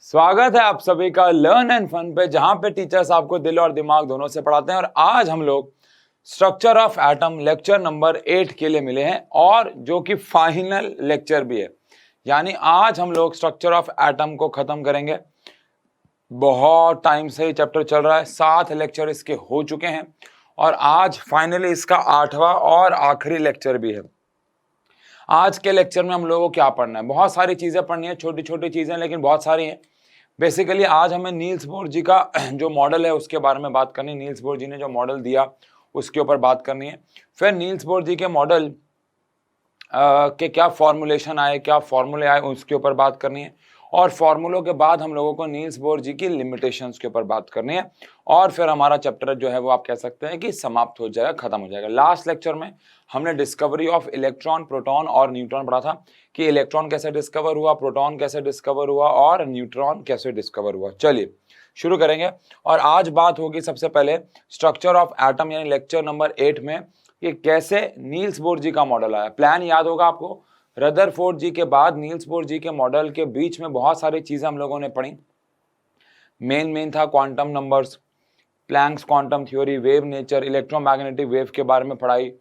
स्वागत है आप सभी का लर्न एंड फन पे, जहां पे टीचर्स आपको दिल और दिमाग दोनों से पढ़ाते हैं। और आज हम लोग structure of atom lecture number 8 के लिए मिले हैं, और जो कि फाइनल लेक्चर भी है। यानी आज हम लोग स्ट्रक्चर ऑफ एटम को खत्म करेंगे। बहुत टाइम से ही चैप्टर चल रहा है, 7 लेक्चर इसके हो चुके हैं और आज फाइनली इसका 8वां और आखिरी लेक्चर भी है। आज के लेक्चर में हम लोगों को क्या पढ़ना है? बहुत सारी चीजें पढ़नी है, छोटी छोटी चीजें, लेकिन बहुत सारी हैं। बेसिकली आज हमें नील्स बोर जी का जो मॉडल है उसके बारे में बात करनी है। नील्स बोर जी ने जो मॉडल दिया उसके ऊपर बात करनी है। फिर नील्स बोर जी के मॉडल के क्या फॉर्मुलेशन आए, क्या फॉर्मूले आए, उसके ऊपर बात करनी है। और फॉर्मूलों के बाद हम लोगों को नील्स बोर जी की लिमिटेशंस के ऊपर बात करनी है। और फिर हमारा चैप्टर जो है वो आप कह सकते हैं कि समाप्त हो जाएगा, खत्म हो जाएगा। लास्ट लेक्चर में हमने डिस्कवरी ऑफ इलेक्ट्रॉन, प्रोटॉन और न्यूट्रॉन पढ़ा था कि इलेक्ट्रॉन कैसे डिस्कवर हुआ, प्रोटॉन कैसे डिस्कवर हुआ और न्यूट्रॉन कैसे डिस्कवर हुआ। चलिए शुरू करेंगे। और आज बात होगी सबसे पहले स्ट्रक्चर ऑफ एटम यानी लेक्चर नंबर 8 में कि कैसे नील्स बोर जी का मॉडल आया। प्लान याद होगा आपको, रदरफोर्ड जी के बाद नील्स बोर जी के मॉडल के बीच में बहुत सारी चीजें हम लोगों ने पढ़ी। मेन था quantum numbers, planck's quantum theory, wave nature, electromagnetic wave के बारे में पढ़ाई,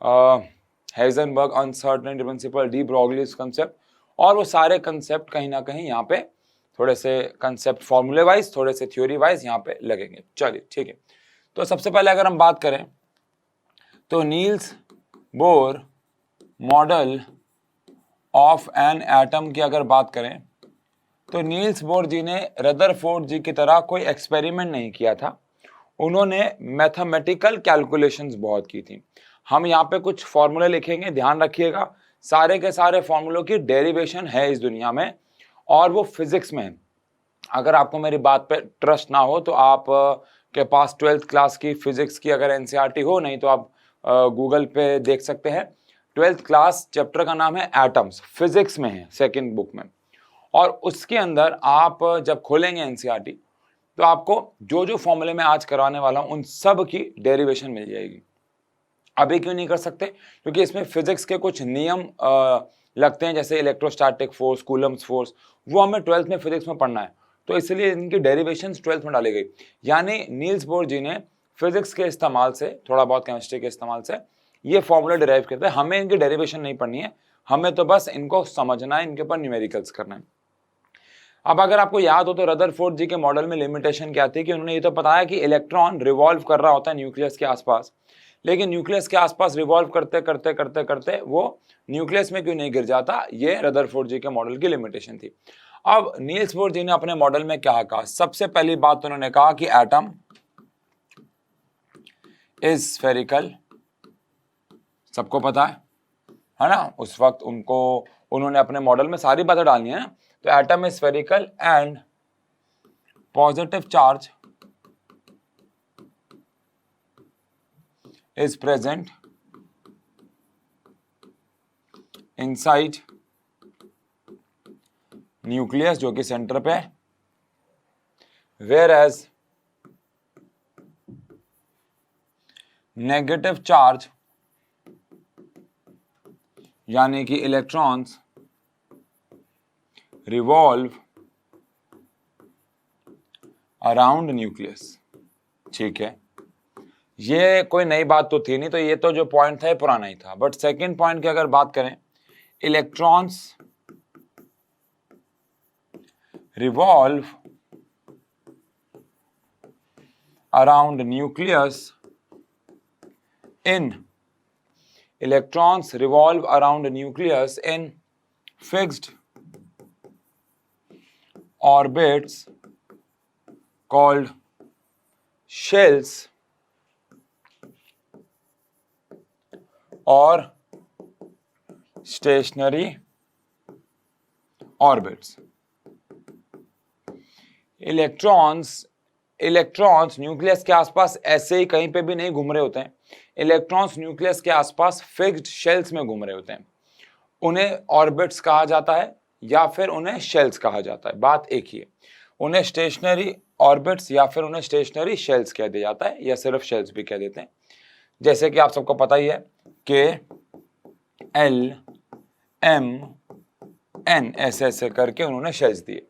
Heisenberg uncertainty principle, de Broglie's concept. और वो सारे कंसेप्ट कहीं ना कहीं यहाँ पे थोड़े से कंसेप्ट फॉर्मूले वाइज, थोड़े से थ्योरी वाइज यहाँ पे लगेंगे। चलिए ठीक है। तो सबसे पहले अगर हम बात करें तो Niels Bohr model of an atom की अगर बात करें तो नील्स बोर जी ने रदरफोर्ड जी की तरह कोई एक्सपेरिमेंट नहीं किया था। उन्होंने मैथमेटिकल कैलकुलेशंस बहुत की थी। हम यहाँ पे कुछ फॉर्मूले लिखेंगे, ध्यान रखिएगा। सारे के सारे फॉर्मूलों की डेरिवेशन है इस दुनिया में और वो फिजिक्स में है। अगर आपको मेरी बात पे ट्रस्ट ना हो तो आप के पास 12th क्लास की फिजिक्स की अगर एनसीईआरटी हो, नहीं तो आप गूगल पे देख सकते हैं। 12th क्लास चैप्टर का नाम है एटम्स, फिजिक्स में है, सेकंड बुक में। और उसके अंदर आप जब खोलेंगे एनसीईआरटी तो आपको जो जो फॉर्मूले मैं आज करवाने वाला हूं उन सब की डेरिवेशन मिल जाएगी। अभी क्यों नहीं कर सकते? क्योंकि इसमें फिजिक्स के कुछ नियम लगते हैं, जैसे इलेक्ट्रोस्टैटिक फोर्स, कूलम्स फोर्स, वो हमें 12th में फिजिक्स में पढ़ना है। तो इसलिए इनकी डेरिवेशन 12th में डाली गई। यानी नील्स बोर जी ने फिजिक्स के इस्तेमाल से, थोड़ा बहुत केमिस्ट्री के इस्तेमाल से ये फॉर्मूला डिराइव करते हैं। हमें इनकी डेरिवेशन नहीं पढ़नी है, हमें तो बस इनको समझना है, इनके ऊपर न्यूमेरिकल्स करना है। अब अगर आपको याद हो तो रदरफोर्ड जी के मॉडल में लिमिटेशन क्या थी कि उन्होंने ये तो बताया कि इलेक्ट्रॉन रिवॉल्व कर रहा होता है न्यूक्लियस के आसपास, लेकिन न्यूक्लियस के आसपास रिवॉल्व करते करते करते करते वो न्यूक्लियस में क्यों नहीं गिर जाता, ये रदरफोर्ड जी के मॉडल की लिमिटेशन थी। अब नील्स बोर जी ने अपने मॉडल में क्या कहा? सबसे पहली बात उन्होंने कहा कि एटम इज स्फेरिकल। सबको पता है ना? उस वक्त उन्होंने अपने मॉडल में सारी बातें डालनी है ना। तो atom is spherical and positive charge is present inside nucleus, जो कि सेंटर पे, whereas नेगेटिव चार्ज यानी कि इलेक्ट्रॉन्स रिवॉल्व अराउंड न्यूक्लियस। ठीक है, ये कोई नई बात तो थी नहीं, तो ये तो जो पॉइंट था ये पुराना ही था। बट सेकंड पॉइंट की अगर बात करें, electrons revolve around nucleus in electrons revolve around nucleus in fixed orbits called shells और स्टेशनरी ऑर्बिट्स। इलेक्ट्रॉन्स न्यूक्लियस के आसपास ऐसे ही कहीं पे भी नहीं घूम रहे होते हैं। इलेक्ट्रॉन्स न्यूक्लियस के आसपास फिक्स्ड शेल्स में घूम रहे होते हैं। उन्हें ऑर्बिट्स कहा जाता है या फिर उन्हें शेल्स कहा जाता है, बात एक ही है। उन्हें स्टेशनरी ऑर्बिट्स या फिर उन्हें स्टेशनरी शेल्स कह दिया जाता है, या सिर्फ शेल्स भी कह देते हैं। जैसे कि आप सबको पता ही है कि L M N ऐसे ऐसे करके उन्होंने शेल्स दिए।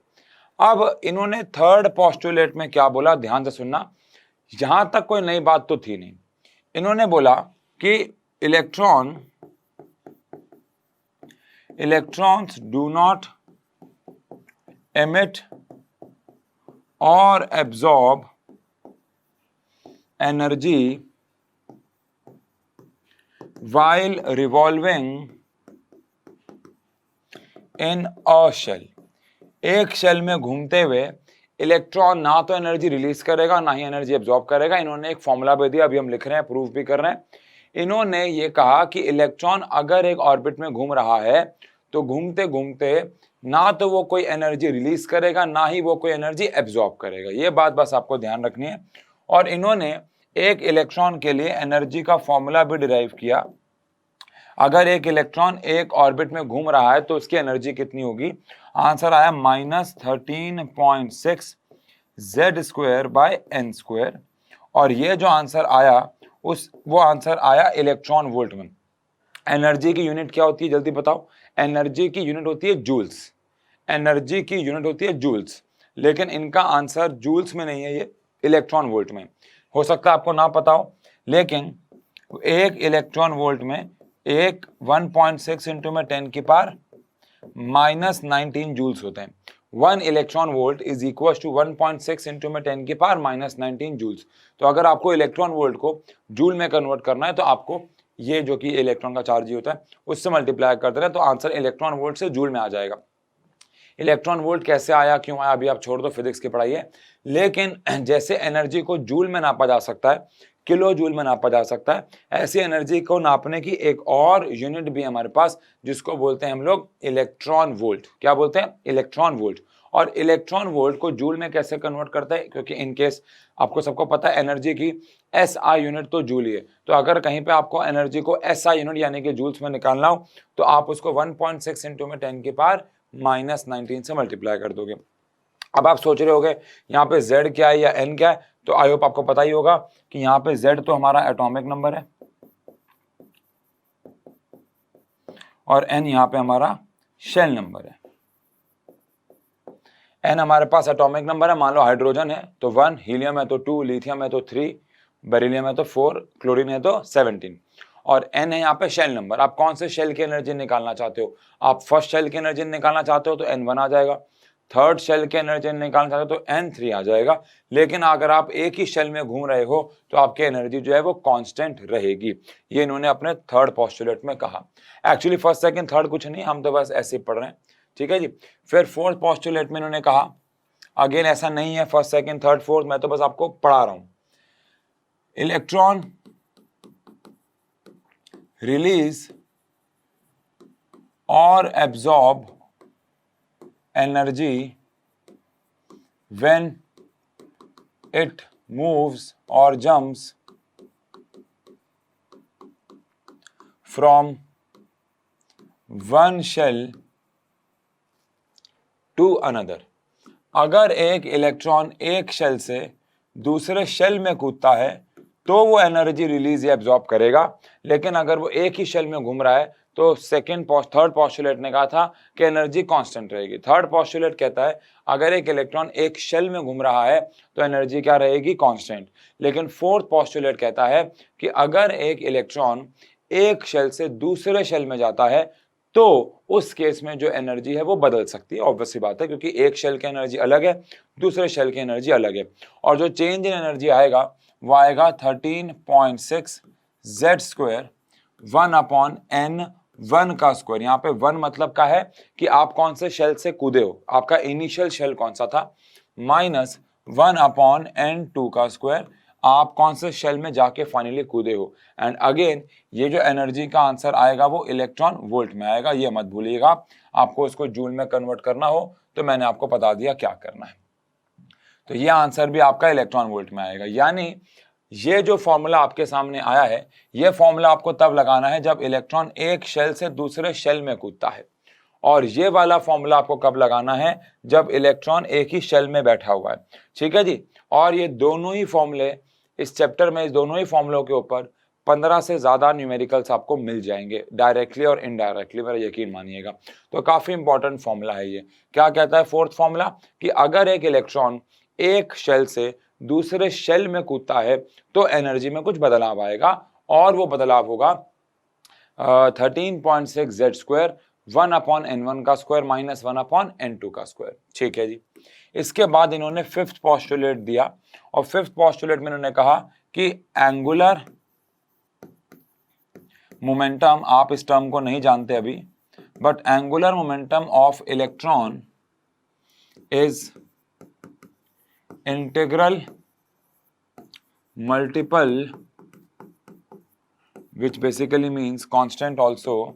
अब इन्होंने थर्ड पोस्टुलेट में क्या बोला, ध्यान से सुनना, यहां तक कोई नई बात तो थी नहीं। इन्होंने बोला कि electrons do not emit or absorb energy while revolving in a shell। एक शेल में घूमते हुए इलेक्ट्रॉन ना तो एनर्जी रिलीज करेगा ना ही एनर्जी एब्जॉर्ब करेगा। इन्होंने एक फॉर्मूला भी दिया, अभी हम लिख रहे हैं, प्रूफ भी कर रहे हैं। इन्होंने ये कहा कि इलेक्ट्रॉन अगर एक ऑर्बिट में घूम रहा है तो घूमते घूमते ना तो वो कोई एनर्जी रिलीज करेगा ना ही वो कोई एनर्जी एब्जॉर्ब करेगा। ये बात बस आपको ध्यान रखनी है। और इन्होंने एक इलेक्ट्रॉन के लिए एनर्जी का फॉर्मूला भी डिराइव किया। अगर एक इलेक्ट्रॉन एक ऑर्बिट में घूम रहा है तो उसकी एनर्जी कितनी होगी, आंसर आया -13.6 Z²/n²। और ये जो आंसर आया वो आंसर आया इलेक्ट्रॉन वोल्ट में। एनर्जी की यूनिट क्या होती है जल्दी बताओ, एनर्जी की यूनिट होती है जूल्स, एनर्जी की यूनिट होती है जूल्स, लेकिन इनका आंसर जूल्स में नहीं है, ये इलेक्ट्रॉन वोल्ट में। हो सकता है आपको ना पता हो, लेकिन एक इलेक्ट्रॉन वोल्ट में एक 1.6 इंटू में 10 की पावर -19 जूल्स होते हैं। 1 electron volt is equal to 1.6 into में 10 की पावर -19 जूल्स। तो अगर आपको इलेक्ट्रॉन वोल्ट को जूल में कन्वर्ट करना है तो आपको ये जो कि इलेक्ट्रॉन का चार्ज ही होता है उससे मल्टीप्लाई करते रहे, तो आंसर इलेक्ट्रॉन वोल्ट से जूल में आ जाएगा। इलेक्ट्रॉन वोल्ट कैसे आया, क्यों आया, अभी आप छोड़ दो, फिजिक्स की पढ़ाई है। लेकिन जैसे एनर्जी को जूल में नापा जा सकता है, किलो जूल में नापा जा सकता है, ऐसी एनर्जी को नापने की एक और यूनिट भी हमारे पास, जिसको बोलते हैं हम लोग इलेक्ट्रॉन वोल्ट। क्या बोलते हैं, इलेक्ट्रॉन वोल्ट। और इलेक्ट्रॉन वोल्ट को जूल में कैसे कन्वर्ट करता है, क्योंकि इन केस आपको सबको पता है एनर्जी की एसआई यूनिट तो जूल ही है। तो अगर कहीं पे आपको एनर्जी को एसआई यूनिट यानी कि जूल्स में निकालना हो तो आप उसको 1.6 इंटू में 10 की पावर -19 से मल्टीप्लाई कर दोगे। अब आप सोच रहे होगे यहाँ पे z क्या है या n क्या है, तो आई होप आपको पता ही होगा कि यहाँ पे z तो हमारा एटॉमिक नंबर है और n यहाँ पे हमारा शेल नंबर है। n हमारे पास एटॉमिक नंबर है, मान लो हाइड्रोजन है तो 1, हीलियम है तो 2, लिथियम है तो 3, बेरिलियम है तो 4, क्लोरीन है तो 17 और n है यहाँ पे शेल नंबर। आप कौन से शेल की एनर्जी निकालना चाहते हो, आप फर्स्ट शेल की एनर्जी निकालना चाहते हो तो n1 आ जाएगा, थर्ड शेल की एनर्जी निकालना चाहते हो तो n3 आ जाएगा। लेकिन अगर आप एक ही शेल में घूम रहे हो तो आपकी एनर्जी जो है वो कांस्टेंट रहेगी। ये इन्होंने अपने थर्ड पोस्टुलेट में कहा। एक्चुअली फर्स्ट सेकंड थर्ड कुछ नहीं, हम तो बस ऐसे ही पढ़ रहे हैं, ठीक है जी। फिर फोर्थ पोस्टुलेट में इन्होंने कहा, अगेन ऐसा नहीं है फर्स्ट सेकंड थर्ड फोर्थ, मैं तो बस आपको पढ़ा रहा हूं। इलेक्ट्रॉन रिलीज और absorb energy when it moves or jumps from one shell to another। अगर एक इलेक्ट्रॉन एक शेल से दूसरे शेल में कूदता है तो वो एनर्जी रिलीज या एब्जॉर्ब करेगा। लेकिन अगर वो एक ही शेल में घूम रहा है तो थर्ड पोस्टुलेट ने कहा था कि एनर्जी कांस्टेंट रहेगी। थर्ड पोस्टुलेट कहता है अगर एक इलेक्ट्रॉन एक शेल में घूम रहा है तो एनर्जी क्या रहेगी, कांस्टेंट। लेकिन फोर्थ पोस्टुलेट कहता है कि अगर एक इलेक्ट्रॉन एक शेल से दूसरे शेल में जाता है तो उस केस में जो एनर्जी है वो बदल सकती है। ऑब्वियस सी बात है, क्योंकि एक शेल की एनर्जी अलग है, दूसरे शेल की एनर्जी अलग है, और जो चेंज इन एनर्जी आएगा वो आएगा 13.6 Z² 1/n1 का स्क्वायर। यहाँ पे 1 मतलब का है कि आप कौन से शेल से कूदे हो, आपका इनिशियल शेल कौन सा था, -1/n2 का स्क्वायर, आप कौन से शेल में जाके फाइनली कूदे हो। एंड अगेन ये जो एनर्जी का आंसर आएगा वो इलेक्ट्रॉन वोल्ट में आएगा, ये मत भूलिएगा। आपको इसको जूल में कन्वर्ट करना हो तो मैंने आपको बता दिया क्या करना है। तो ये आंसर भी आपका इलेक्ट्रॉन वोल्ट में आएगा। यानी ये जो फॉर्मूला आपके सामने आया है, ये फॉर्मूला आपको तब लगाना है जब इलेक्ट्रॉन एक शेल से दूसरे शेल में कूदता है, और ये वाला फॉर्मूला आपको कब लगाना है, जब इलेक्ट्रॉन एक ही शेल में बैठा हुआ है, ठीक है जी। और ये दोनों ही फॉर्मूले इस चैप्टर में, इस दोनों ही फॉर्मूलों के ऊपर 15 से ज़्यादा न्यूमेरिकल्स आपको मिल जाएंगे डायरेक्टली और इनडायरेक्टली, मेरा यकीन मानिएगा। तो काफ़ी इंपॉर्टेंट फॉर्मूला है ये। क्या कहता है फोर्थ फॉर्मूला कि अगर एक इलेक्ट्रॉन एक शेल से दूसरे शेल में कूदता है तो एनर्जी में कुछ बदलाव आएगा, और वो बदलाव होगा 13.6 जेड स्क्वायर 1/n1 का स्क्वायर माइनस 1/n2 का स्क्वायर। ठीक है जी। इसके बाद इन्होंने फिफ्थ पोस्टुलेट दिया, और फिफ्थ पोस्टुलेट में इन्होंने कहा कि एंगुलर मोमेंटम, आप इस टर्म को नहीं जानते अभी, but angular momentum of electron is integral multiple which basically means constant also,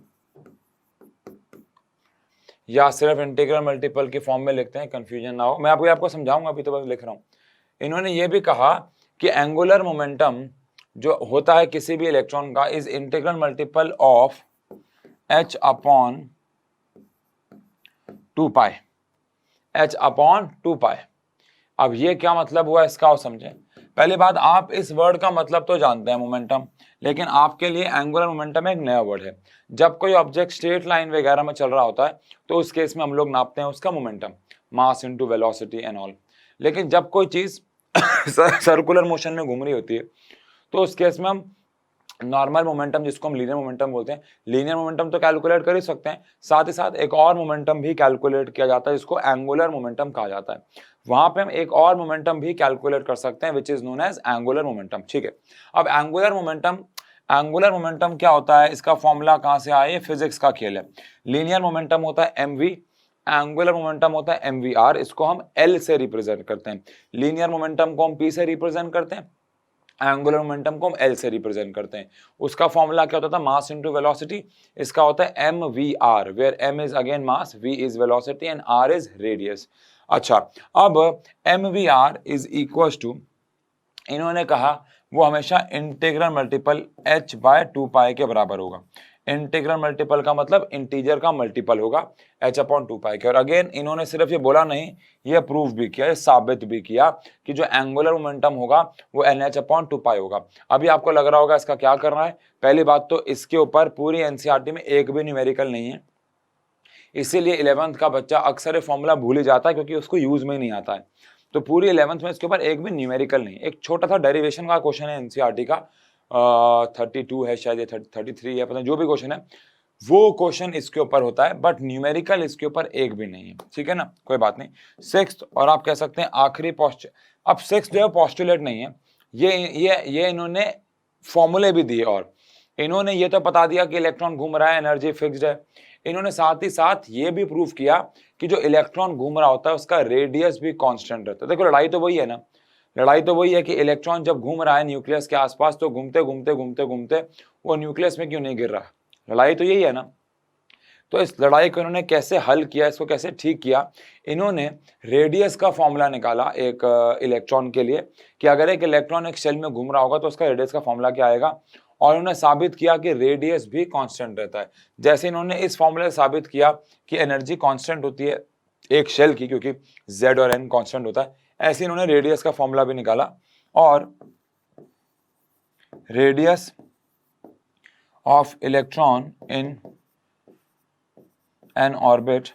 या सिर्फ इंटीग्रल मल्टीपल के फॉर्म में लिखते हैं, कंफ्यूजन ना हो, मैं आपको समझाऊंगा, अभी तो बस लिख रहा हूं। इन्होंने ये भी कहा कि एंगुलर मोमेंटम जो होता है किसी भी इलेक्ट्रॉन का is integral multiple of h/2π, h/2π। अब ये क्या मतलब हुआ इसका, और समझें। पहली बात, आप इस वर्ड का मतलब तो जानते हैं मोमेंटम, लेकिन आपके लिए एंगुलर मोमेंटम एक नया वर्ड है। जब कोई ऑब्जेक्ट स्ट्रेट लाइन वगैरह में चल रहा होता है तो उस केस में हम लोग नापते हैं उसका momentum, mass into velocity and all. लेकिन जब कोई चीज सर्कुलर मोशन में घूम रही होती है तो उस केस में हम नॉर्मल मोमेंटम, जिसको हम लीनियर मोमेंटम बोलते हैं, लीनियर मोमेंटम तो कैलकुलेट कर ही सकते हैं, साथ ही साथ एक और मोमेंटम भी कैलकुलेट किया जाता है जिसको एंगुलर मोमेंटम कहा जाता है। वहां पे हम एक और मोमेंटम भी कैलकुलेट कर सकते हैं which is known as angular momentum. ठीक है। अब एंगुलर मोमेंटम क्या होता है, इसका फॉर्मूला कहां से आया, फिजिक्स का खेल है। लीनियर मोमेंटम होता है mv, एंगुलर मोमेंटम होता है mvr, इसको हम l से रिप्रेजेंट करते हैं। लीनियर मोमेंटम को हम p से रिप्रेजेंट करते हैं, एंगुलर मोमेंटम को हम L से रिप्रेजेंट करते हैं। उसका फॉर्मूला क्या होता था, मास इनटू वेलोसिटी। इसका होता है mvr, where m is again mass, v is velocity and r is radius. अच्छा, अब mvr इज इक्वल टू, इन्होंने कहा वो हमेशा इंटीग्रल मल्टीपल h/2π के बराबर होगा। इंटीग्रल मल्टीपल का मतलब इंटीजर का मल्टीपल होगा h/2π के। और अगेन इन्होंने सिर्फ ये बोला नहीं, ये प्रूव भी किया, ये साबित भी किया कि जो एंगुलर मोमेंटम होगा वो nh/2π होगा। अभी आपको लग रहा होगा इसका क्या करना है। पहली बात तो इसके ऊपर पूरी एनसीईआरटी में एक भी न्यूमेरिकल नहीं है, इसीलिए 11th का बच्चा अक्सर ये फॉर्मूला भूल ही जाता है क्योंकि उसको यूज में ही नहीं आता है। तो पूरी 11th में इसके ऊपर एक भी न्यूमेरिकल नहीं। एक छोटा सा डेरिवेशन का क्वेश्चन है एनसीईआरटी का, 32 है शायद, 33 है, पता नहीं, जो भी क्वेश्चन है वो क्वेश्चन इसके ऊपर होता है, बट न्यूमेरिकल इसके ऊपर एक भी नहीं है। ठीक है ना, कोई बात नहीं। सिक्स्थ, और आप कह सकते हैं आखिरी अब सिक्स्थ जो है पोस्टुलेट नहीं है, ये इन्होंने फॉर्मूले भी दिए, और इन्होंने ये तो बता दिया कि इलेक्ट्रॉन घूम रहा है, एनर्जी फिक्स्ड है। इन्होंने साथ ही साथ ये भी प्रूव किया कि जो इलेक्ट्रॉन घूम रहा होता है उसका रेडियस भी कांस्टेंट रहता है। देखो, लड़ाई तो वही है ना, लड़ाई तो वही है कि इलेक्ट्रॉन जब घूम रहा है न्यूक्लियस के आसपास तो घूमते घूमते घूमते घूमते वो न्यूक्लियस में क्यों नहीं गिर रहा, लड़ाई तो यही है ना। तो इस लड़ाई को इन्होंने कैसे हल किया, इसको कैसे ठीक किया, इन्होंने रेडियस का फॉर्मूला निकाला एक इलेक्ट्रॉन के लिए, कि अगर एक इलेक्ट्रॉन एक शेल में घूम रहा होगा तो उसका रेडियस का फॉर्मूला क्या आएगा, और उन्होंने साबित किया कि रेडियस भी कांस्टेंट रहता है। जैसे इन्होंने इस फॉर्मूले से साबित किया कि एनर्जी कांस्टेंट होती है एक शेल की क्योंकि z और n कांस्टेंट होता है, ऐसे इन्होंने रेडियस का फॉर्मूला भी निकाला, और radius of electron in an orbit,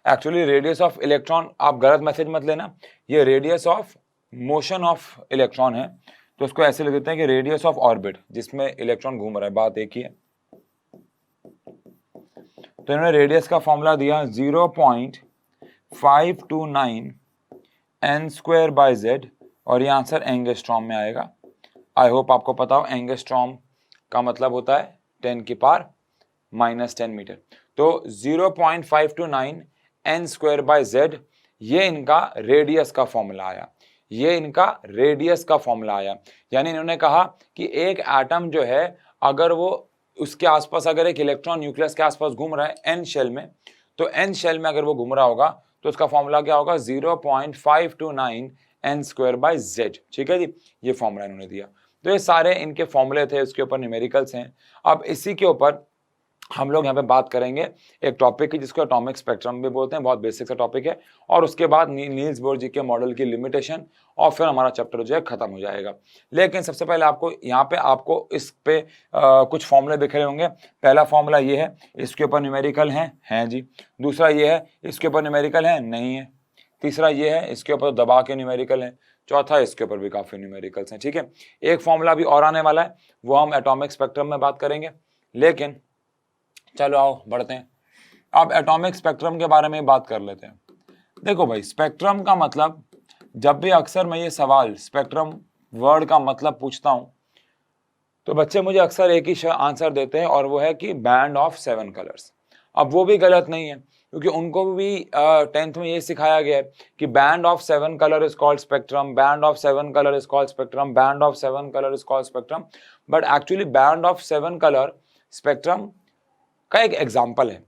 actually radius of electron, आप गलत मैसेज मत लेना, ये radius of motion of electron है, तो उसको ऐसे लिख देते हैं कि रेडियस ऑफ ऑर्बिट जिसमें इलेक्ट्रॉन घूम रहा है, बात एक ही है। तो इन्होंने रेडियस का फॉर्मूला दिया 0.529 n²/z, और ये आंसर एंगस्ट्रॉम में आएगा। आई होप आपको पता हो एंगस्ट्रॉम का मतलब होता है 10⁻⁻10 मीटर। तो 0.529 n²/z ये इनका रेडियस का फॉर्मूला आया, ये इनका रेडियस का फॉर्मूला आया। यानी इन्होंने कहा कि एक एटम जो है, अगर वो उसके आसपास, अगर एक इलेक्ट्रॉन न्यूक्लियस के आसपास घूम रहा है n शेल में, तो n शेल में अगर वो घूम रहा होगा तो उसका फॉर्मूला क्या होगा, 0.529 n²/z। ठीक है जी, ये फॉर्मूला इन्होंने दिया। तो ये सारे इनके फॉर्मूले थे, इसके ऊपर न्यूमेरिकल्स हैं। अब इसी के ऊपर हम लोग यहाँ पे बात करेंगे एक टॉपिक की जिसको एटॉमिक स्पेक्ट्रम भी बोलते हैं, बहुत बेसिक सा टॉपिक है, और उसके बाद नील्स बोर जी के मॉडल की लिमिटेशन, और फिर हमारा चैप्टर जो है खत्म हो जाएगा। लेकिन सबसे पहले आपको यहाँ पे आपको इस पे कुछ फॉर्मूले बिखरे होंगे। पहला फॉर्मूला ये है, इसके ऊपर न्यूमेरिकल हैं जी। दूसरा ये है, इसके ऊपर न्यूमेरिकल है नहीं है। तीसरा ये है, इसके ऊपर दबा के न्यूमेरिकल है। चौथा, इसके ऊपर भी काफी न्यूमेरिकल्स हैं, ठीक है। एक फॉर्मूला भी और आने वाला है, वो हम एटॉमिक स्पेक्ट्रम में बात करेंगे। लेकिन चलो आओ बढ़ते हैं, अब एटॉमिक स्पेक्ट्रम के बारे में बात कर लेते हैं। देखो भाई, स्पेक्ट्रम का मतलब, जब भी अक्सर मैं ये सवाल स्पेक्ट्रम वर्ड का मतलब पूछता हूं तो बच्चे मुझे अक्सर एक ही आंसर देते हैं, और वो है कि बैंड ऑफ 7 कलर्स। अब वो भी गलत नहीं है, क्योंकि उनको भी 10th में ये सिखाया गया है कि band of 7 colour is called spectrum, band of 7 colour is called spectrum, band of 7 colour is called spectrum. But actually band of 7 colour spectrum का एक एग्जाम्पल है।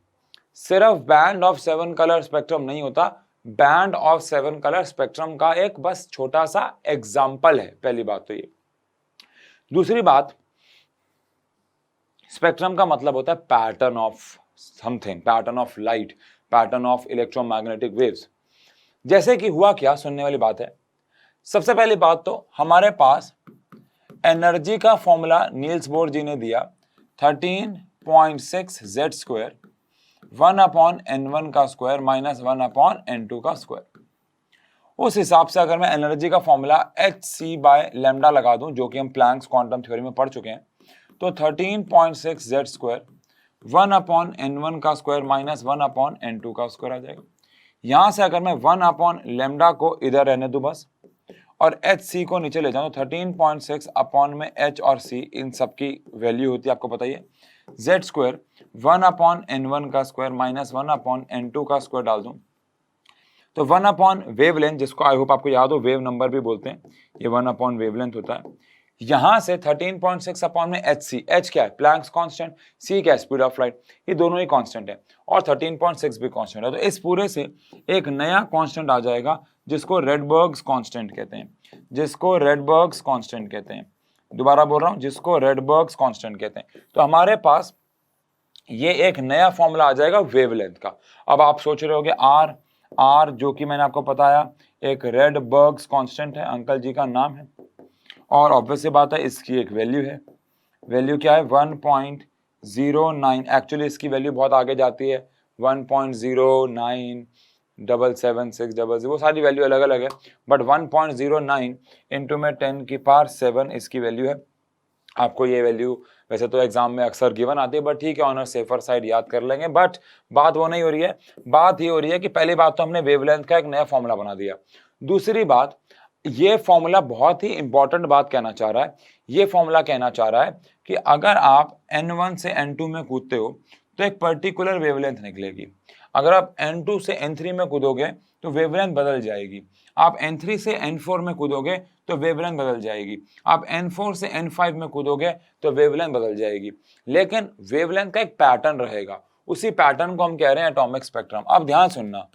सिर्फ बैंड ऑफ 7 कलर स्पेक्ट्रम नहीं होता, बैंड ऑफ 7 कलर स्पेक्ट्रम का एक बस छोटा सा एग्जाम्पल है। पहली बात तो ये। दूसरी बात, स्पेक्ट्रम का मतलब होता है pattern of something, pattern of light, pattern of electromagnetic waves. जैसे कि हुआ क्या, सुनने वाली बात है। सबसे पहली बात तो हमारे पास एनर्जी का फॉर्मूला नील्स बोर जी ने दिया 13.6 जेड स्क्वायर 1/n1 का स्क्वायर माइनस 1/n2 का स्क्वायर। उस हिसाब से अगर मैं एनर्जी का फॉर्मूला hc/λ लगा दूं, जो कि हम प्लैंक्स क्वांटम थ्योरी में पढ़ चुके हैं, तो 13.6 जेड स्क्वायर 1/n1 का स्क्वायर माइनस 1/n2 का स्क्वायर आ जाएगा। यहां से अगर मैं 1/λ को इधर रहने दूं बस, और hc को नीचे ले जाऊं, तो 13.6 अपॉन में h और c इन सब की वैल्यू होती है, आपको पता ही है। जेड स्क्वायर 1/n1 का स्क्वायर माइनस 1/n2 का स्क्वायर डाल दूं, तो 1/ वेवलेंथ, जिसको आई होप आपको याद हो, वेव नंबर भी बोलते हैं, ये 1/ वेवलेंथ होता है। यहां से 13.6 अपॉन में एच सी, एच क्या है, प्लैंक्स कांस्टेंट, सी क्या है, स्पीड ऑफ लाइट, ये दोनों ही कांस्टेंट है, और 13.6 भी कांस्टेंट है। तो इस पूरे से एक नया कांस्टेंट आ जाएगा जिसको रेडबर्ग्स कांस्टेंट कहते हैं, जिसको रेडबर्ग्स कांस्टेंट कहते हैं। दोबारा बोल रहा हूं, जिसको रेडबर्ग्स कांस्टेंट कहते हैं। तो हमारे पास ये एक नया फॉर्मूला आ जाएगा वेवलेंथ का। अब आप सोच रहे होगे आर, आर जो कि मैंने आपको बताया एक रेडबर्ग्स कांस्टेंट है, अंकल जी का नाम है, और ऑब्वियस सी बात है इसकी एक वैल्यू है। वैल्यू क्या है, 1.09। एक्चुअली इसकी वैल्यू बहुत आगे जाती है, 1.09777600, वो सारी वैल्यू अलग अलग है, बट 1.09 इंटू में 10⁻7 इसकी वैल्यू है। आपको ये वैल्यू वैसे तो एग्जाम में अक्सर गिवन आती है, बट ठीक है, ऑनर सेफर साइड याद कर लेंगे। बट बात वो नहीं हो रही है, बात ये हो रही है कि पहली बात तो हमने वेवलेंथ का एक नया फॉर्मूला बना दिया। दूसरी बात, ये फॉर्मूला बहुत ही इंपॉर्टेंट बात कहना चाह रहा है। ये फॉर्मूला कहना चाह रहा है कि अगर आप n1 से n2 में कूदते हो तो एक पर्टिकुलर वेवलेंथ निकलेगी। अगर आप n2 से n3 में कूदोगे तो वेवलेंथ बदल जाएगी। आप n3 से n4 में कूदोगे तो वेवलेंथ बदल जाएगी। आप n4 से n5 में कूदोगे तो वेवलेंथ बदल जाएगी। लेकिन वेवलेंथ का एक पैटर्न रहेगा, उसी पैटर्न को हम कह रहे हैं एटॉमिक स्पेक्ट्रम। अब ध्यान सुनना,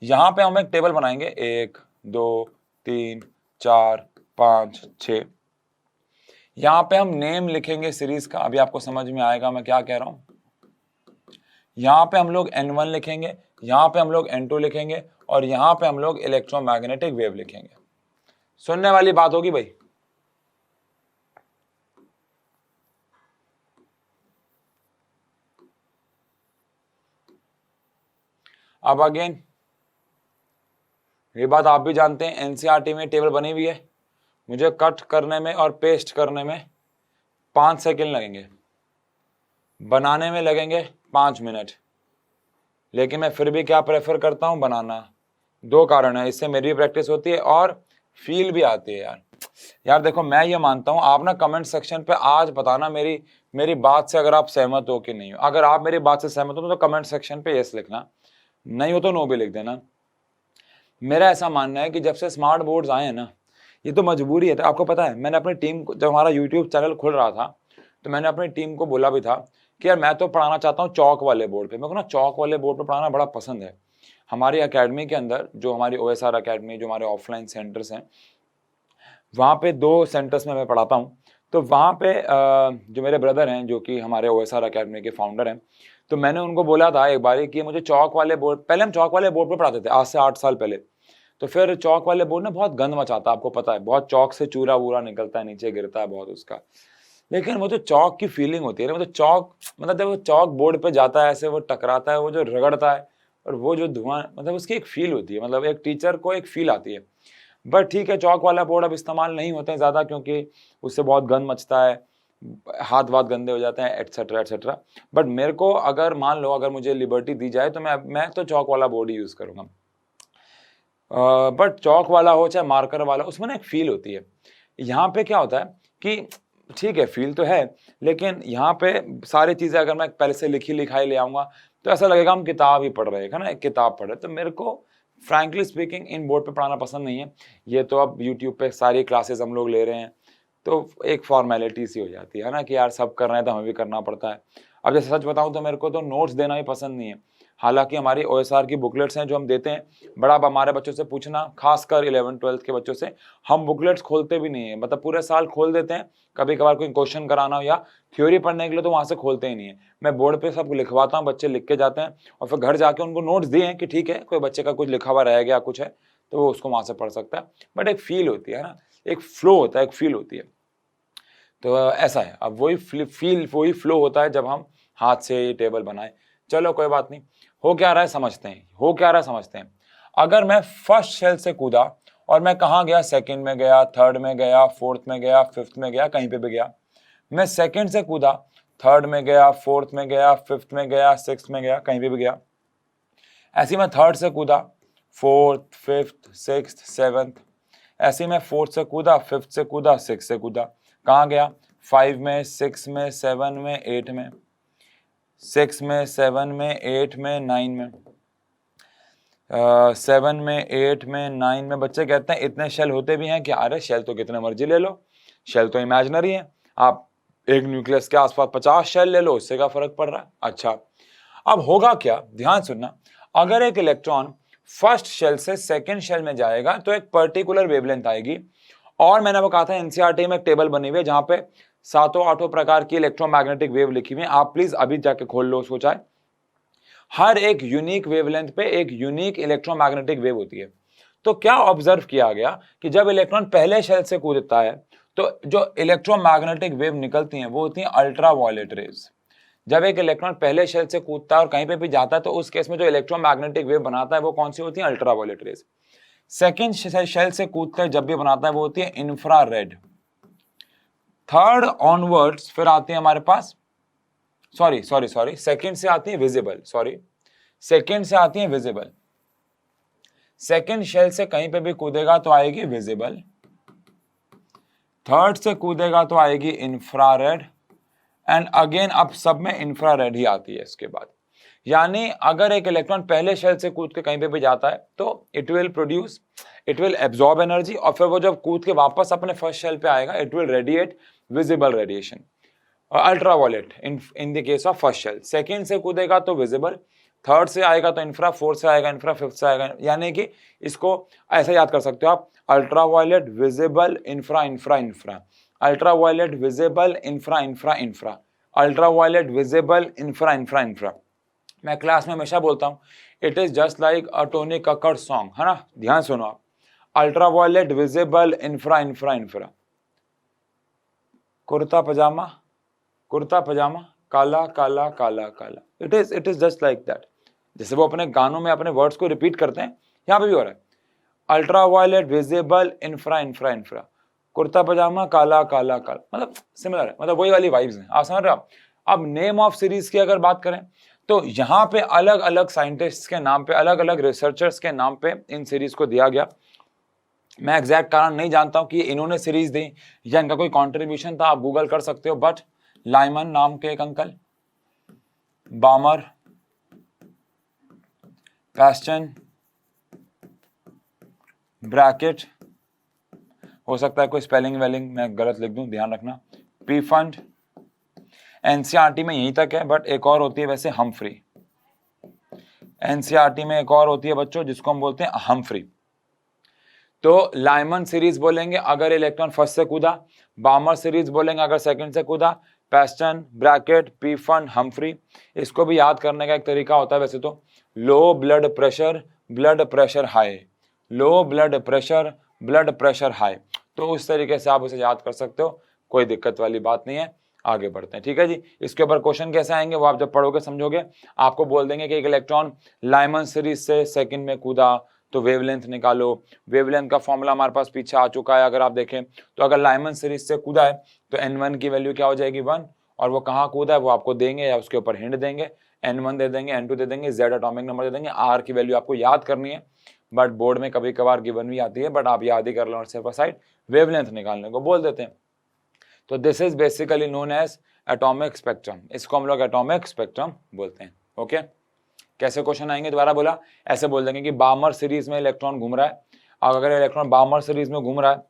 यहां पे हम एक टेबल बनाएंगे, 1 2 3 4 5 6। यहां पे हम नेम लिखेंगे सीरीज का, अभी आपको समझ में आएगा मैं क्या कह रहा हूं। यहां पे हम लोग n1 लिखेंगे, यहां पे हम लोग n2 लिखेंगे, और यहां पे हम लोग इलेक्ट्रोमैग्नेटिक वेव लिखेंगे। सुनने वाली बात होगी भाई। अब अगेन ये बात आप भी जानते हैं, एनसीईआरटी में टेबल बनी हुई है, मुझे कट करने में और पेस्ट करने में 5 सेकंड लगेंगे, बनाने में लगेंगे 5 मिनट। लेकिन मैं फिर भी क्या प्रेफर करता हूं, बनाना। 2 कारण है, इससे मेरी भी प्रैक्टिस होती है और फील भी आती है यार देखो, मैं ये मानता हूं, आप ना कमेंट सेक्शन पे आज बताना मेरी बात से अगर आप सहमत हो कि नहीं हो। अगर आप मेरी बात से सहमत हो तो कमेंट सेक्शन पे यस लिखना, नहीं हो तो नो भी लिख देना। मेरा ऐसा मानना है कि जब से स्मार्ट बोर्ड्स आए हैं ना, ये तो मजबूरी है। तो आपको पता है, मैंने अपनी टीम को, जब हमारा यूट्यूब चैनल खुल रहा था, तो मैंने अपनी टीम को बोला भी था कि यार मैं तो पढ़ाना चाहता हूँ चौक वाले बोर्ड पे। मेरे को ना चौक वाले बोर्ड पे पढ़ाना बड़ा पसंद है। हमारी एकेडमी के अंदर, जो हमारी OSR अकेडमी, जो हमारे ऑफलाइन सेंटर्स हैं, वहाँ पे 2 सेंटर्स में मैं पढ़ाता हूँ। तो वहाँ पे जो मेरे ब्रदर हैं जो कि हमारे OSR अकेडमी के फाउंडर हैं, तो मैंने उनको बोला था एक बारी कि मुझे चौक वाले बोर्ड, पहले हम चौक वाले बोर्ड पर पढ़ाते थे आज से 8 साल पहले। तो फिर चौक वाले बोर्ड ना बहुत गंद मचाता है, आपको पता है, बहुत चौक से चूरा वूरा निकलता है, नीचे गिरता है बहुत उसका। लेकिन वो जो चौक की फीलिंग होती है ना, वो तो चौक मतलब जब वो चौक बोर्ड पे जाता है ऐसे वो टकराता है, वो जो रगड़ता है और वो जो धुआं, मतलब उसकी एक फील होती है, मतलब एक टीचर को एक फील आती है। बट ठीक है, चौक वाला बोर्ड अब इस्तेमाल नहीं होते हैं ज़्यादा क्योंकि उससे बहुत गंद मचता है, हाथ वाथ गंदे हो जाते हैं, एटसेट्रा एटसेट्रा। बट मेरे को अगर मान लो अगर मुझे लिबर्टी दी जाए तो मैं तो चौक वाला बोर्ड ही यूज़ करूँगा। बट चौक वाला हो चाहे मार्कर वाला, उसमें ना एक फील होती है। यहाँ पे क्या होता है कि ठीक है फील तो है, लेकिन यहाँ पे सारी चीज़ें अगर मैं पहले से लिखी लिखाई ले आऊँगा तो ऐसा लगेगा हम किताब ही पढ़ रहे हैं, है ना, एक किताब पढ़ रहे। तो मेरे को फ्रैंकली स्पीकिंग इन बोर्ड पे पढ़ाना पसंद नहीं है। ये तो अब यूट्यूब पे सारी क्लासेस हम लोग ले रहे हैं, तो एक फॉर्मेलिटी सी हो जाती है ना कि यार सब कर रहे हैं तो हमें भी करना पड़ता है। अब जैसे सच बताऊँ तो मेरे को तो नोट्स देना ही पसंद नहीं है। हालांकि हमारी OSR की बुकलेट्स हैं जो हम देते हैं, बड़ा अब हमारे बच्चों से पूछना, खासकर 11th-12th के बच्चों से, हम बुकलेट्स खोलते भी नहीं है, मतलब पूरे साल खोल देते हैं, कभी कभार कोई क्वेश्चन कराना हो या थ्योरी पढ़ने के लिए तो वहाँ से खोलते ही नहीं है। मैं बोर्ड पे सब लिखवाता हूँ, बच्चे लिख के जाते हैं और फिर घर जाके उनको नोट्स दिए हैं कि ठीक है कोई बच्चे का कुछ लिखा हुआ रह गया कुछ है तो वो उसको वहाँ से पढ़ सकता है। बट एक फील होती है ना, एक फ्लो होता है, एक फील होती है। तो ऐसा है, अब वही फील वही फ्लो होता है जब हम हाथ से ये टेबल बनाए। चलो कोई बात नहीं, हो क्या रहा है समझते हैं, हो क्या रहा है समझते हैं। अगर मैं फर्स्ट शेल से कूदा और मैं कहाँ गया, सेकंड में गया, थर्ड में गया, फोर्थ में गया, फिफ्थ में गया, कहीं पे भी गया। मैं सेकंड से कूदा, थर्ड में गया, फोर्थ में गया, फिफ्थ में गया, सिक्स्थ में गया, कहीं पे भी गया। ऐसे मैं थर्ड से कूदा, फोर्थ, फिफ्थ, सिक्स्थ, सेवंथ। ऐसे मैं फोर्थ से कूदा, फिफ्थ से कूदा, सिक्स से कूदा, कहाँ गया, 5 में, 6 में, 7 में, 8 में, 6 में, 7 में, 8 में, 9 में, 7 में, 8 में, 9 में। बच्चे कहते हैं इतने शेल होते भी हैं कि अरे शेल तो कितने मर्जी ले लो, शेल तो इमेजिनरी है, आप एक न्यूक्लियस के आसपास 50 शेल ले लो, उससे क्या फर्क पड़ रहा है। अच्छा, अब होगा क्या, ध्यान सुनना। अगर एक इलेक्ट्रॉन फर्स्ट शेल से सेकंड शेल में जाएगा तो एक पर्टिकुलर वेवलेंथ आएगी, और मैंने वो कहा था एनसीईआरटी में एक टेबल बनी हुई है जहां पे 7-8 प्रकार की इलेक्ट्रोमैग्नेटिक वेव लिखी हुई है, आप प्लीज अभी जाके खोल लो उसको चाहे। हर एक यूनिक वेवलेंथ पे एक यूनिक इलेक्ट्रोमैग्नेटिक वेव होती है। तो क्या ऑब्जर्व किया गया कि जब इलेक्ट्रॉन पहले शेल से कूदता है तो जो इलेक्ट्रोमैग्नेटिक वेव निकलती हैं वो होती हैं अल्ट्रा वायलेट रेज। जब एक इलेक्ट्रॉन पहले शेल से कूदता है और कहीं पे भी जाता है तो उस केस में जो इलेक्ट्रोमैग्नेटिक वेव बनाता है वो कौन सी होती है, ultra violet rays. Second shell से कूदकर जब भी बनाता है वो होती है इंफ्रारेड। थर्ड ऑनवर्ड्स फिर आती है हमारे पास, सॉरी सेकेंड से आती है विजिबल, सेकेंड से आती है विजिबल। सेकेंड शेल से कहीं पे भी कूदेगा तो आएगी विजिबल, थर्ड से कूदेगा तो आएगी इंफ्रारेड, एंड अगेन अब सब में इंफ्रारेड ही आती है इसके बाद। यानी अगर एक इलेक्ट्रॉन पहले शेल से कूद के कहीं पे भी जाता है तो इट विल एब्जॉर्ब एनर्जी, और फिर वो जब कूद के वापस अपने फर्स्ट शेल पे आएगा it will radiate visible radiation, ultraviolet in the case of first shell. Second से कूदेगा तो विजिबल, थर्ड से आएगा तो इंफ्रा, फोर्थ से आएगा इंफ्रा, फिफ्थ से आएगा, यानी कि इसको ऐसा याद कर सकते हो आप, ultraviolet, visible, infra, infra, infra, ultraviolet, visible, infra, infra, infra, ultraviolet, visible, infra, infra, infra. मैं क्लास में हमेशा बोलता हूँ it is just like a Tony Kakkar song, है ना, ध्यान सुनो आप, ultraviolet, visible, infra, infra, infra. Kurta pyjama, kurta pyjama, काला काला काला काला, it is just like that. जैसे वो अपने गानों में अपने वर्ड्स को रिपीट करते हैं, यहाँ पे भी हो रहा है, ultraviolet, visible, infra, infra, infra, kurta pyjama, काला काला काला, मतलब सिमिलर है, मतलब वही वाली वाइब्स हैं, आप समझ रहे हो। अब नेम ऑफ सीरीज की अगर बात करें तो यहाँ पे अलग अलग साइंटिस्ट के नाम पे, अलग अलग रिसर्चर्स के नाम पे इन सीरीज को दिया गया। मैं एग्जैक्ट कारण नहीं जानता हूँ कि इन्होंने सीरीज दी या इनका कोई कॉन्ट्रीब्यूशन था, आप गूगल कर सकते हो। बट लाइमन नाम के एक अंकल, बामर, पैस्टन, ब्रैकेट, हो सकता है कोई स्पेलिंग वेलिंग मैं गलत लिख दूं, ध्यान रखना, पीफंड, एनसीईआरटी में यहीं तक है, बट एक और होती है वैसे हम्फ्री। एनसीईआरटी में एक और होती है बच्चों जिसको हम बोलते हैं हम्फ्री। तो लाइमन सीरीज बोलेंगे अगर इलेक्ट्रॉन फर्स्ट से कूदा, बामर सीरीज बोलेंगे अगर सेकंड से कूदा, पेस्टन, ब्रैकेट, पीफन, हम्फ्री। इसको भी याद करने का एक तरीका होता है वैसे तो, low blood pressure high, low blood pressure high. तो उस तरीके से आप उसे याद कर सकते हो, कोई दिक्कत वाली बात नहीं है। आगे बढ़ते हैं, ठीक है जी। इसके ऊपर क्वेश्चन कैसे आएंगे वो आप जब पढ़ोगे समझोगे। आपको बोल देंगे कि एक इलेक्ट्रॉन लाइमन सीरीज से सेकंड में कूदा तो वेवलेंथ निकालो। वेवलेंथ का फॉर्मूला हमारे पास पीछे आ चुका है, अगर आप देखें तो अगर लाइमन सीरीज से कूदा है तो n1 की वैल्यू क्या हो जाएगी 1, और वो कहाँ कूदा है वो आपको देंगे या उसके ऊपर हिंट देंगे, n1 दे देंगे, n2 दे देंगे, z एटॉमिक नंबर दे देंगे, r की वैल्यू आपको याद करनी है, बट बोर्ड में कभी कभार गिवन भी आती है, बट आप याद ही कर लो। सिर्फ साइड वेवलेंथ निकालने को बोल देते हैं। तो this is basically known as atomic spectrum, इसको हम लोग एटॉमिक स्पेक्ट्रम बोलते हैं। ओके, कैसे क्वेश्चन आएंगे दोबारा बोला, ऐसे बोल देंगे कि बामर सीरीज में इलेक्ट्रॉन घूम रहा है, और अगर इलेक्ट्रॉन बामर सीरीज में घूम रहा है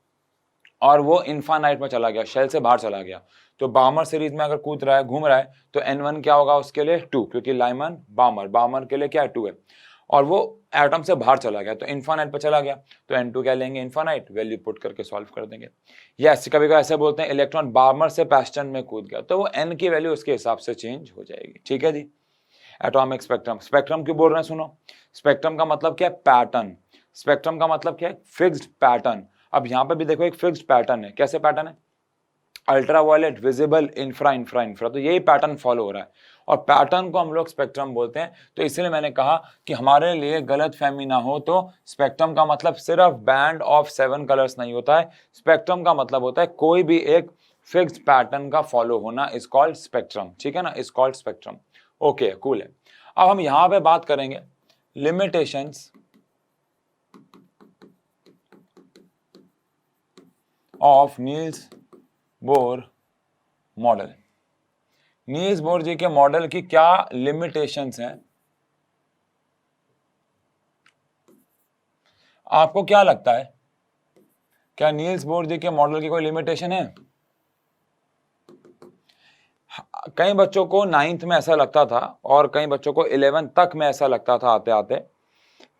और वो इन्फानाइट में चला गया, शेल से बाहर चला गया, तो बामर सीरीज में अगर कूद रहा है, घूम रहा है, तो n1 क्या होगा उसके लिए 2, क्योंकि लाइमन बामर के लिए क्या है 2 है, और वो एटम से बाहर चला गया तो इन्फानाइट पर चला गया, तो n2 क्या लेंगे इन्फानाइट, वैल्यू पुट करके सॉल्व कर देंगे। यस, कभी कभी ऐसे बोलते हैं इलेक्ट्रॉन बामर से पेस्टन में कूद गया, तो वो n की वैल्यू उसके हिसाब से चेंज हो जाएगी। ठीक है जी। एटॉमिक स्पेक्ट्रम, स्पेक्ट्रम क्यों बोल रहे हैं सुनो, स्पेक्ट्रम का मतलब क्या है पैटर्न, स्पेक्ट्रम का मतलब क्या है फिक्स्ड पैटर्न। अब यहाँ पे भी देखो एक फिक्स्ड पैटर्न है, कैसे पैटर्न है, अल्ट्रा वायलेट, विजिबल, इंफ्रा, तो यही पैटर्न फॉलो हो रहा है, और पैटर्न को हम लोग स्पेक्ट्रम बोलते हैं। तो इसलिए मैंने कहा कि हमारे लिए गलत फहमी ना हो, तो स्पेक्ट्रम का मतलब सिर्फ बैंड ऑफ 7 कलर्स नहीं होता है, स्पेक्ट्रम का मतलब होता है कोई भी एक फिक्स्ड पैटर्न का फॉलो होना इज कॉल्ड स्पेक्ट्रम। ठीक है ना, is called spectrum. Okay, cool है। अब हम यहां पे बात करेंगे limitations of Niels Bohr model. Niels Bohr ji के मॉडल की क्या लिमिटेशंस हैं, आपको क्या लगता है, क्या नील्स बोर जी के मॉडल की कोई लिमिटेशन है? कई बच्चों को 9th में ऐसा लगता था और कई बच्चों को 11th तक में ऐसा लगता था आते आते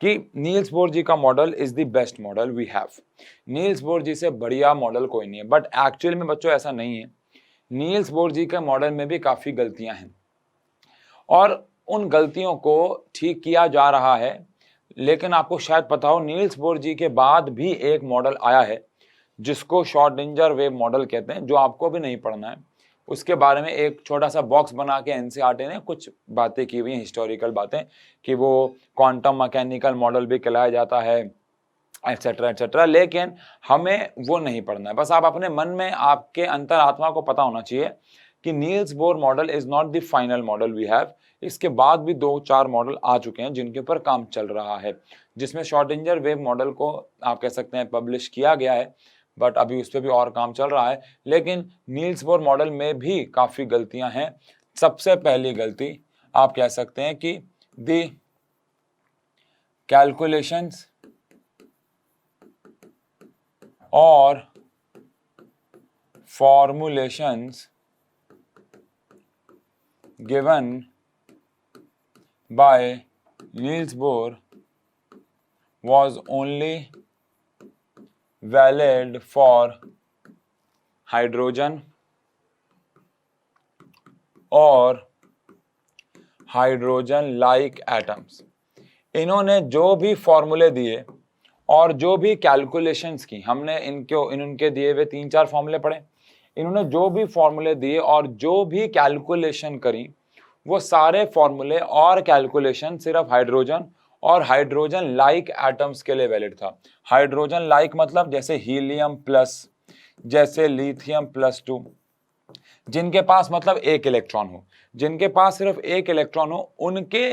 कि नील्स बोर जी का model is the best model we have, Niels Bohr ji से बढ़िया मॉडल कोई नहीं है। बट एक्चुअली में बच्चों ऐसा नहीं है, नील्स बोर जी के मॉडल में भी काफी गलतियां हैं और उन गलतियों को ठीक किया जा रहा है। लेकिन आपको शायद पता हो नील्स बोर जी के बाद भी एक मॉडल आया है जिसको शॉर्डिंजर वेव मॉडल कहते हैं, जो आपको भी नहीं पढ़ना है। उसके बारे में एक छोटा सा बॉक्स बना के एनसीईआरटी ने कुछ बातें की हुई हैं, हिस्टोरिकल बातें, कि वो क्वांटम मैकेनिकल मॉडल भी कहलाया जाता है, एटसेट्रा एटसेट्रा। लेकिन हमें वो नहीं पढ़ना है, बस आप अपने मन में, आपके अंतरात्मा को पता होना चाहिए कि Niels Bohr model is not the final model we have. इसके बाद भी 2-4 मॉडल आ चुके हैं जिनके ऊपर काम चल रहा है, जिसमें शॉर्डिंजर वेव मॉडल को आप कह सकते हैं पब्लिश किया गया है, बट अभी उस पर भी और काम चल रहा है। लेकिन नील्स बोर मॉडल में भी काफी गलतियां हैं। सबसे पहली गलती आप कह सकते हैं कि द कैलकुलेशंस और formulations given by Niels Bohr was only valid for hydrogen और हाइड्रोजन लाइक एटम्स। इन्होंने जो भी फॉर्मूले दिए और जो भी कैलकुलेशंस की, हमने इनके दिए हुए 3-4 फॉर्मूले पढ़े, इन्होंने जो भी फॉर्मूले दिए और जो भी कैलकुलेशन करी, वो सारे फॉर्मूले और कैलकुलेशन सिर्फ हाइड्रोजन और हाइड्रोजन लाइक एटम्स के लिए वैलिड था। हाइड्रोजन लाइक मतलब जैसे हीलियम प्लस, जैसे लिथियम +2, जिनके पास मतलब एक इलेक्ट्रॉन हो, जिनके पास सिर्फ एक इलेक्ट्रॉन हो, उनके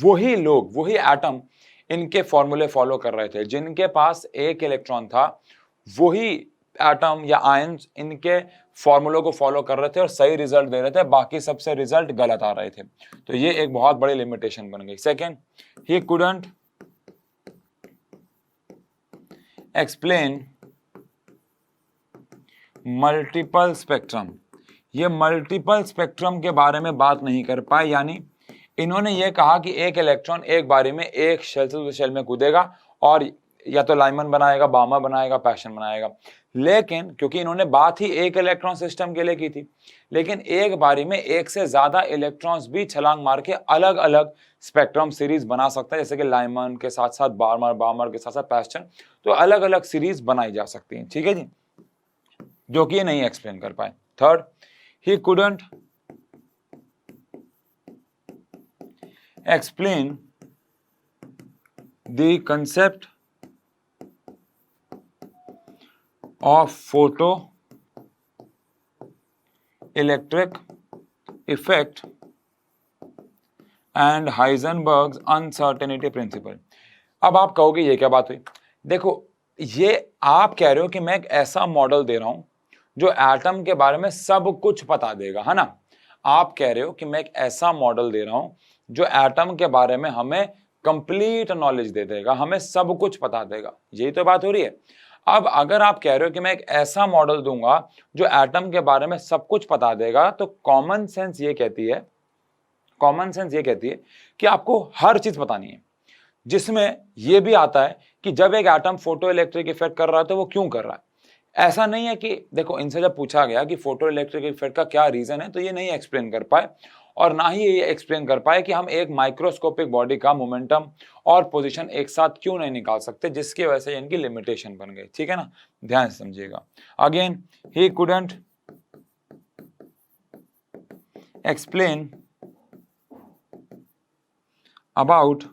वही लोग, वही एटम इनके फॉर्मूले फॉलो कर रहे थे। जिनके पास एक इलेक्ट्रॉन था वही एटम या आयंस इनके फॉर्मूलों को फॉलो कर रहे थे और सही रिजल्ट दे रहे थे, बाकी सबसे रिजल्ट गलत आ रहे थे। तो ये एक बहुत बड़ी लिमिटेशन बन गई। सेकेंड, ही कुडंट एक्सप्लेन मल्टीपल स्पेक्ट्रम। ये मल्टीपल स्पेक्ट्रम के बारे में बात नहीं कर पाए, यानी इन्होंने ये कहा कि एक इलेक्ट्रॉन एक बारी में एक शेल से दूसरे शेल में कूदेगा और या तो लाइमन बनाएगा, बार्मर बनाएगा, पैशन बनाएगा। लेकिन क्योंकि इन्होंने बात ही एक इलेक्ट्रॉन सिस्टम के लिए की थी, लेकिन एक बारी में एक से ज्यादा इलेक्ट्रॉन्स भी छलांग मार के अलग अलग स्पेक्ट्रम सीरीज बना सकता है, जैसे कि लाइमन के साथ साथ बार्मर, बार्मर के साथ साथ पैशन, तो अलग अलग सीरीज बनाई जा सकती है। ठीक है जी, जो कि ये नहीं एक्सप्लेन कर पाए। Third, he couldn't explain the concept of photoelectric effect and Heisenberg's uncertainty principle। अब आप कहोगे ये क्या बात हुई? देखो, ये आप कह रहे हो कि मैं एक ऐसा मॉडल दे रहा हूं जो एटम के बारे में सब कुछ बता देगा, है ना? आप कह रहे हो कि मैं एक ऐसा मॉडल दे रहा हूं जो एटम के बारे में हमें कंप्लीट नॉलेज दे देगा, हमें सब कुछ बता देगा। यही तो बात हो रही है। अब अगर आप कह रहे हो कि मैं एक ऐसा मॉडल दूंगा जो एटम के बारे में सब कुछ बता देगा, तो कॉमन सेंस ये कहती है कि आपको हर चीज बतानी है, जिसमें यह भी आता है कि जब एक एटम फोटो इलेक्ट्रिक इफेक्ट कर रहा है तो वो क्यों कर रहा है। ऐसा नहीं है कि देखो, इनसे जब पूछा गया कि फोटो इलेक्ट्रिक इफेक्ट का क्या रीजन है, तो ये नहीं एक्सप्लेन कर पाए, और ना ही ये एक्सप्लेन कर पाए कि हम एक माइक्रोस्कोपिक बॉडी का मोमेंटम और पोजीशन एक साथ क्यों नहीं निकाल सकते, जिसकी वजह से इनकी लिमिटेशन बन गई। ठीक है ना, ध्यान से समझिएगा। Again, he couldn't explain about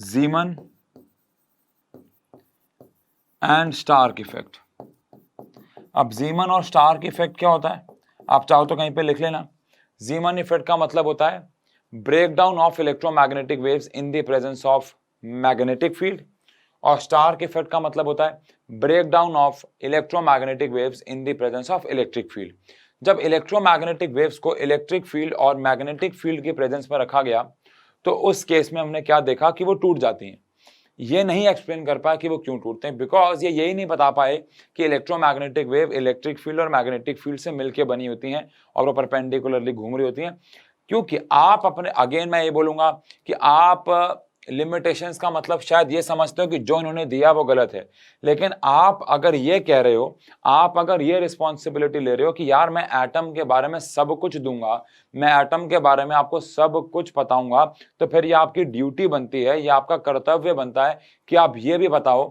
Zeeman and Stark effect. अब जीमन और स्टार्क इफेक्ट क्या होता है, आप चाहो तो कहीं पे लिख लेना। जीमन इफेक्ट का मतलब होता है breakdown of electromagnetic waves in the presence of magnetic field, और स्टार्क इफेक्ट का मतलब होता है breakdown of electromagnetic waves in the presence of electric field. जब इलेक्ट्रोमैग्नेटिक वेव्स को इलेक्ट्रिक फील्ड और मैग्नेटिक फील्ड के प्रेजेंस में रखा गया, तो उस केस में हमने क्या देखा कि वो टूट जाती हैं। ये नहीं एक्सप्लेन कर पाया कि वो क्यों टूटते हैं, बिकॉज ये यही नहीं बता पाए कि इलेक्ट्रोमैग्नेटिक वेव इलेक्ट्रिक फील्ड और मैग्नेटिक फील्ड से मिलकर बनी होती हैं और वो परपेंडिकुलरली घूम रही होती हैं। क्योंकि आप अपने, अगेन मैं ये बोलूंगा कि आप लिमिटेशंस का मतलब शायद ये समझते हो कि जो इन्होंने दिया वो गलत है, लेकिन आप अगर ये कह रहे हो, आप अगर ये रिस्पॉन्सिबिलिटी ले रहे हो कि यार मैं एटम के बारे में सब कुछ दूंगा, मैं एटम के बारे में आपको सब कुछ बताऊंगा, तो फिर ये आपकी ड्यूटी बनती है, ये आपका कर्तव्य बनता है कि आप ये भी बताओ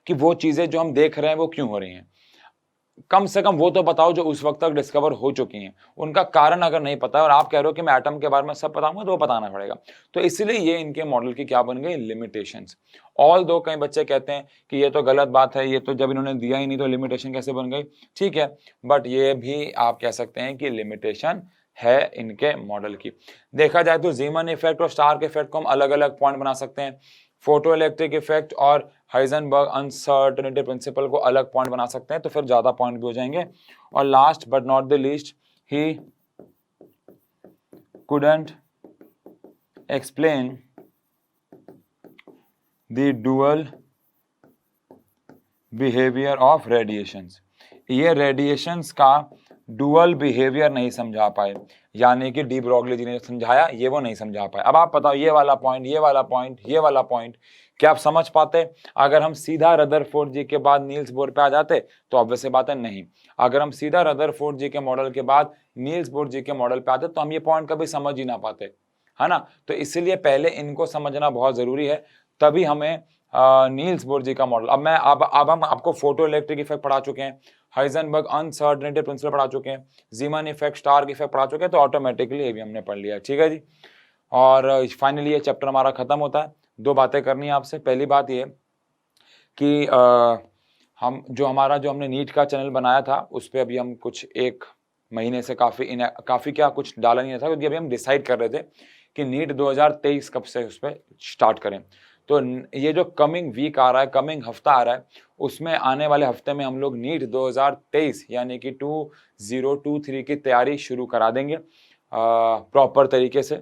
कि वो चीजें जो हम देख रहे हैं वो क्यों हो रही हैं। कम से कम वो तो बताओ जो उस वक्त तक डिस्कवर हो चुकी हैं, उनका कारण अगर नहीं पता है और आप कह रहे हो कि मैं एटम के बारे में सब बताऊंगा, तो वो बताना पड़ेगा। तो इसलिए ये इनके मॉडल की क्या बन गई, लिमिटेशंस। ऑल दो कई बच्चे कहते हैं कि ये तो गलत बात है, ये तो जब इन्होंने दिया ही नहीं तो लिमिटेशन कैसे बन गई। ठीक है, बट ये भी आप कह सकते हैं कि लिमिटेशन है इनके मॉडल की। देखा जाए तो जीमन इफेक्ट और स्टार्क इफेक्ट को हम अलग अलग पॉइंट बना सकते हैं, फोटो इलेक्ट्रिक इफेक्ट और हाइजेनबर्ग अनसर्टेनिटी प्रिंसिपल को अलग पॉइंट बना सकते हैं, तो फिर ज्यादा पॉइंट भी हो जाएंगे। और last but not the least, he couldn't explain the dual behaviour of radiations. ये रेडिएशंस का डुअल बिहेवियर नहीं समझा पाए, यानी कि डी ब्रॉगली जी ने समझाया ये वो नहीं समझा पाए। अब आप बताओ, ये वाला पॉइंट, ये वाला पॉइंट, ये वाला पॉइंट क्या आप समझ पाते? अगर हम सीधा रदरफोर्ड जी के बाद नील्स बोर पे आ जाते तो ऑब्वियस सी बात है नहीं। अगर हम सीधा रदरफोर्ड जी के मॉडल के बाद नील्स बोर जी के मॉडल पे आते तो हम ये पॉइंट कभी समझ ही ना पाते, है ना। तो इसीलिए पहले इनको समझना बहुत जरूरी है, तभी हमें नील्स बोर जी का मॉडल। अब हम आपको फोटो इलेक्ट्रिक इफेक्ट पढ़ा चुके हैं, हाइजेनबर्ग अनसर्टेनिटी प्रिंसिपल पढ़ा चुके हैं, जीमन इफेक्ट, स्टार्क इफेक्ट पढ़ा चुके हैं, तो ऑटोमेटिकली ये भी हमने पढ़ लिया। ठीक है जी, और फाइनली ये चैप्टर हमारा खत्म होता है। दो बातें करनी है आपसे। पहली बात ये कि हम जो हमने नीट का चैनल बनाया था उस पर अभी हम कुछ एक महीने से काफ़ी क्या कुछ डाला नहीं था, क्योंकि अभी हम डिसाइड कर रहे थे कि नीट 2023 कब से उस पर स्टार्ट करें। तो ये जो कमिंग वीक आ रहा है, कमिंग हफ्ता आ रहा है, उसमें आने वाले हफ्ते में हम लोग नीट 2023 यानी कि 2023 की तैयारी शुरू करा देंगे प्रॉपर तरीके से।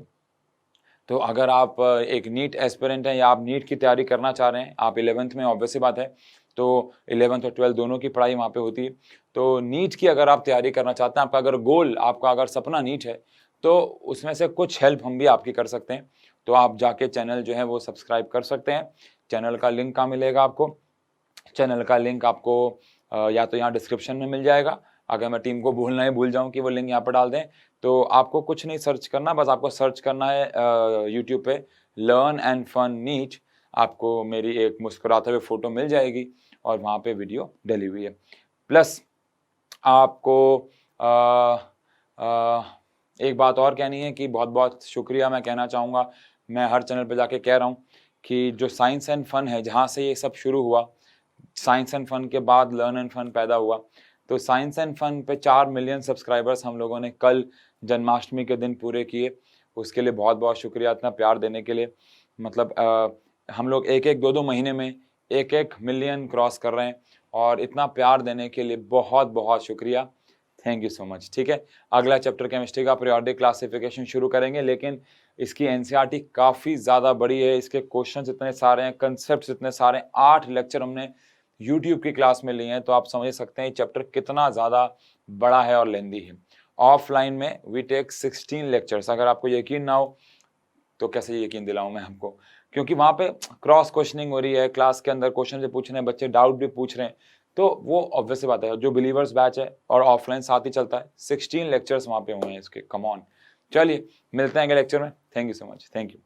तो अगर आप एक नीट एस्पिरेंट हैं या आप नीट की तैयारी करना चाह रहे हैं, आप 11th में, ऑब्वियस सी बात है, तो 11th और 12th दोनों की पढ़ाई वहाँ पे होती है। तो नीट की अगर आप तैयारी करना चाहते हैं, आपका अगर सपना नीट है, तो उसमें से कुछ हेल्प हम भी आपकी कर सकते हैं। तो आप जाके चैनल जो है वो सब्सक्राइब कर सकते हैं। चैनल का लिंक कहाँ मिलेगा आपको? चैनल का लिंक आपको या तो यहाँ डिस्क्रिप्शन में मिल जाएगा, अगर मैं टीम को भूलना ही भूल जाऊँ कि वो लिंक यहाँ पर डाल दें, तो आपको कुछ नहीं सर्च करना, बस आपको सर्च करना है यूट्यूब पे लर्न एंड फन नीट, आपको मेरी एक मुस्कुराते हुए फोटो मिल जाएगी और वहाँ पे वीडियो डली हुई है। प्लस आपको एक बात और कहनी है कि बहुत बहुत शुक्रिया मैं कहना चाहूँगा, मैं हर चैनल पे जाके कह रहा हूँ कि जो साइंस एंड फन है, जहाँ से ये सब शुरू हुआ, साइंस एंड फन के बाद लर्न एंड फन पैदा हुआ, तो साइंस एंड फन पे 4 मिलियन सब्सक्राइबर्स हम लोगों ने कल जन्माष्टमी के दिन पूरे किए। उसके लिए बहुत बहुत शुक्रिया इतना प्यार देने के लिए। मतलब हम लोग एक एक 2-2 महीने में 1-1 मिलियन क्रॉस कर रहे हैं और इतना प्यार देने के लिए बहुत बहुत शुक्रिया। Thank you so much. ठीक है, अगला चैप्टर केमिस्ट्री का पीरियोडिक क्लासिफिकेशन शुरू करेंगे, लेकिन इसकी एनसीईआरटी काफ़ी ज़्यादा बड़ी है, इसके क्वेश्चंस इतने सारे हैं, कंसेप्ट्स इतने सारे हैं, 8 लेक्चर हमने यूट्यूब की क्लास में लिए हैं, तो आप समझ सकते हैं ये चैप्टर कितना ज़्यादा बड़ा है और लेंदी है। ऑफलाइन में वी टेक 16 लेक्चर्स, अगर आपको यकीन ना हो तो कैसे यकीन दिलाऊं मैं आपको, क्योंकि वहाँ पे क्रॉस क्वेश्चनिंग हो रही है, क्लास के अंदर क्वेश्चन से पूछ रहे हैं, बच्चे डाउट भी पूछ रहे हैं, तो वो ऑब्वियस सी बात है, जो बिलीवर्स बैच है और ऑफलाइन साथ ही चलता है, 16 लेक्चर्स वहाँ पे हुए हैं इसके। कम ऑन, चलिए मिलते हैं अगले लेक्चर में। Thank you so much, thank you.